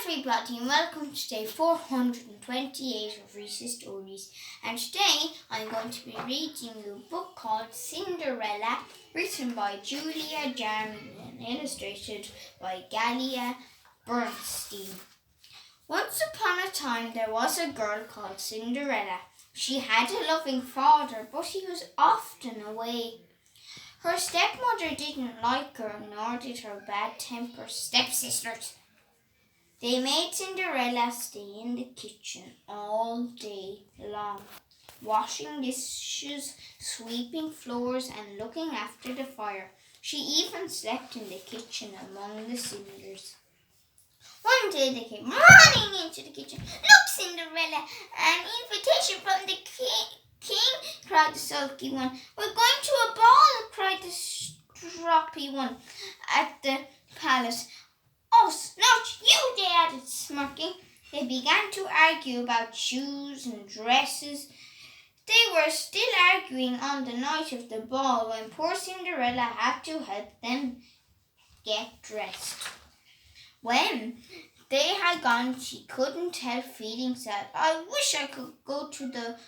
everybody and welcome to day 428 of Rhys Stories. And today I'm going to be reading a book called Cinderella, written by Julia Jarman and illustrated by Galia, Bernstein. Once upon a time there was a girl called Cinderella. She had a loving father, but he was often away. Her stepmother didn't like her, nor did her bad-tempered stepsisters. They made Cinderella stay in the kitchen all day long, washing dishes, sweeping floors, and looking after the fire. She even slept in the kitchen among the cinders. One day they came running into the kitchen. "Look, Cinderella, an invitation from the king," cried the sulky one. "We're going to a ball," cried the stroppy one at the palace. "Oh, not you," they added, smirking. They began to argue about shoes and dresses. They were still arguing on the night of the ball when poor Cinderella had to help them get dressed. When they had gone, she couldn't help feeling sad. "I wish I could go to the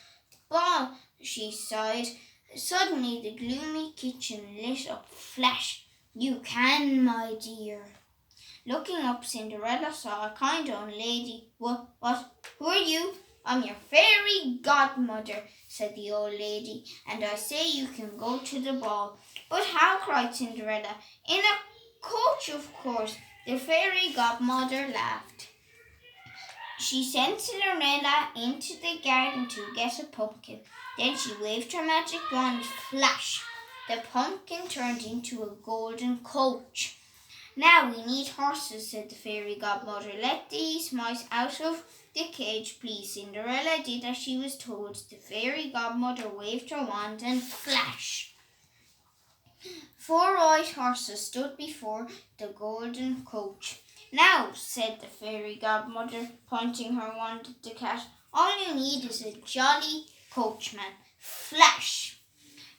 ball," she sighed. Suddenly the gloomy kitchen lit up. Flash! "You can, my dear." Looking up, Cinderella saw a kind old lady. What? Who are you?" "I'm your fairy godmother," said the old lady, "and I say you can go to the ball." "But how?" cried Cinderella. "In a coach, of course." The fairy godmother laughed. She sent Cinderella into the garden to get a pumpkin. Then she waved her magic wand. Flash! The pumpkin turned into a golden coach. "Now we need horses," said the fairy godmother. "Let these mice out of the cage, please." Cinderella did as she was told. The fairy godmother waved her wand and flash! 4 white horses stood before the golden coach. "Now," said the fairy godmother, pointing her wand at the cat, "all you need is a jolly coachman." Flash!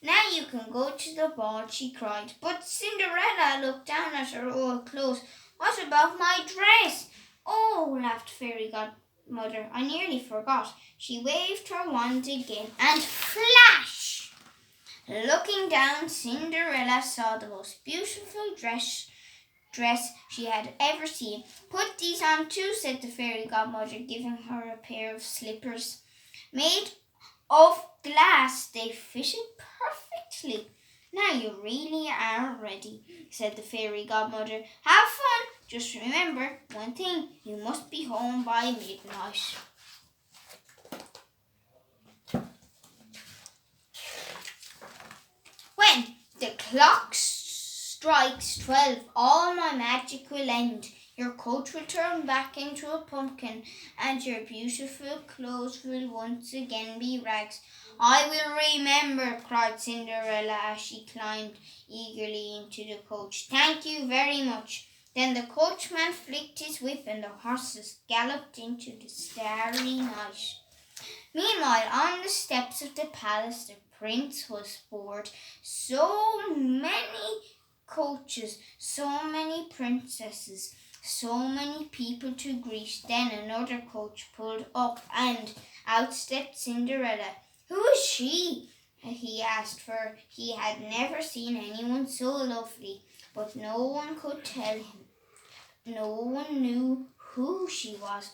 "Now you can go to the ball," she cried. But Cinderella looked down at her old clothes. "What about my dress?" "Oh," laughed Fairy Godmother, "I nearly forgot." She waved her wand again, and flash! Looking down, Cinderella saw the most beautiful dress she had ever seen. "Put these on too," said the Fairy Godmother, giving her a pair of slippers. Made of glass, they fitted perfectly. "Now you really are ready," said the fairy godmother. "Have fun. Just remember one thing, you must be home by midnight." "When the clock strikes 12, all my magic will end. Your coat will turn back into a pumpkin, and your beautiful clothes will once again be rags." "I will remember," cried Cinderella as she climbed eagerly into the coach. "Thank you very much." Then the coachman flicked his whip and the horses galloped into the starry night. Meanwhile, on the steps of the palace, the prince was bored. So many coaches, so many princesses, so many people to greet. Then another coach pulled up and out stepped Cinderella. "Who is she?" he asked, for he had never seen anyone so lovely. But no one could tell him. No one knew who she was,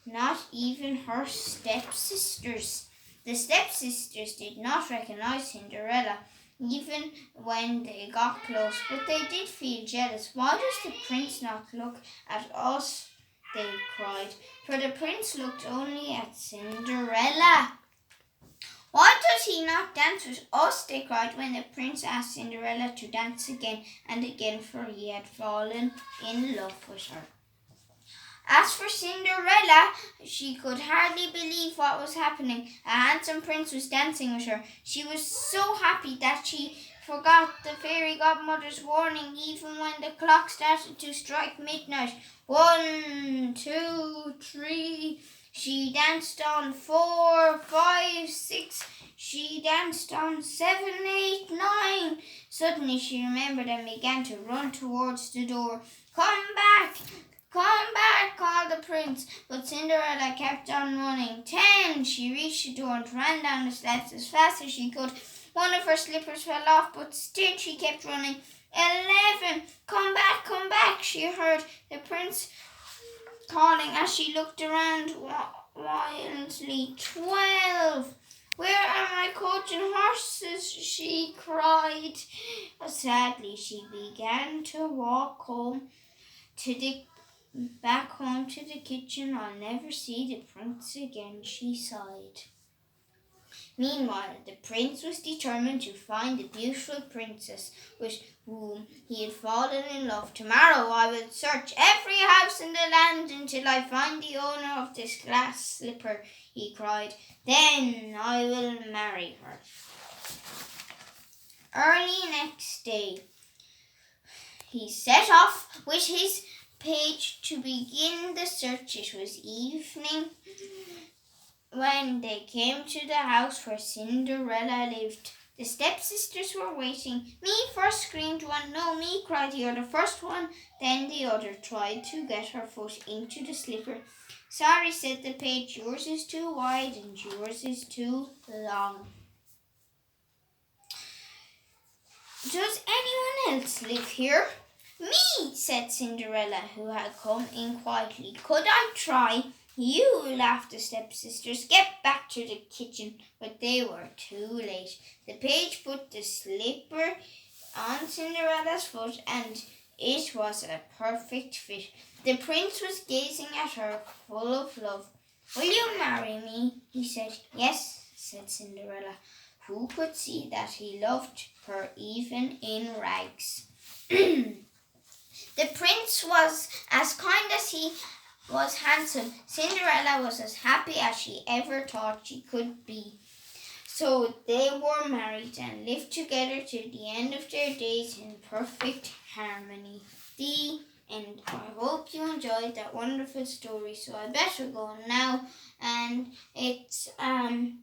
not even her stepsisters. The stepsisters did not recognize Cinderella, even when they got close, but they did feel jealous. "Why does the prince not look at us?" they cried, for the prince looked only at Cinderella. "Why does he not dance with us?" they cried when the prince asked Cinderella to dance again and again, for he had fallen in love with her. As for Cinderella, she could hardly believe what was happening. A handsome prince was dancing with her. She was so happy that she forgot the fairy godmother's warning even when the clock started to strike midnight. 1, 2, 3. She danced on 4, 5, 6. She danced on 7, 8, 9. Suddenly she remembered and began to run towards the door. Come back, called the prince, but Cinderella kept on running. 10! She reached the door and ran down the steps as fast as she could. One of her slippers fell off, but still she kept running. 11! Come back, she heard the prince calling as she looked around wildly. 12! Where are my coach and horses? She cried. Sadly, she began to walk back home to the kitchen. I'll never see the prince again, she sighed. Meanwhile, the prince was determined to find the beautiful princess with whom he had fallen in love. Tomorrow I will search every house in the land until I find the owner of this glass slipper, he cried. Then I will marry her. Early next day, he set off with his page to begin the search. It was evening when they came to the house where Cinderella lived. The stepsisters were waiting. Me first, screamed one. No, me, cried the other. First one, then the other tried to get her foot into the slipper. Sorry, said the page, yours is too wide and yours is too long. Does anyone else live here? Me, said Cinderella, who had come in quietly. Could I try? You, laughed the stepsisters. Get back to the kitchen. But they were too late. The page put the slipper on Cinderella's foot, and it was a perfect fit. The prince was gazing at her, full of love. Will you marry me? He said. Yes, said Cinderella, who could see that he loved her even in rags. The prince was as kind as he was handsome. Cinderella was as happy as she ever thought she could be. So they were married and lived together to the end of their days in perfect harmony. The end. I hope you enjoyed that wonderful story. So I better go now, and it's an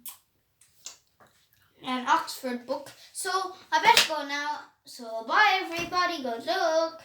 Oxford book. So I better go now. So bye everybody. Good luck.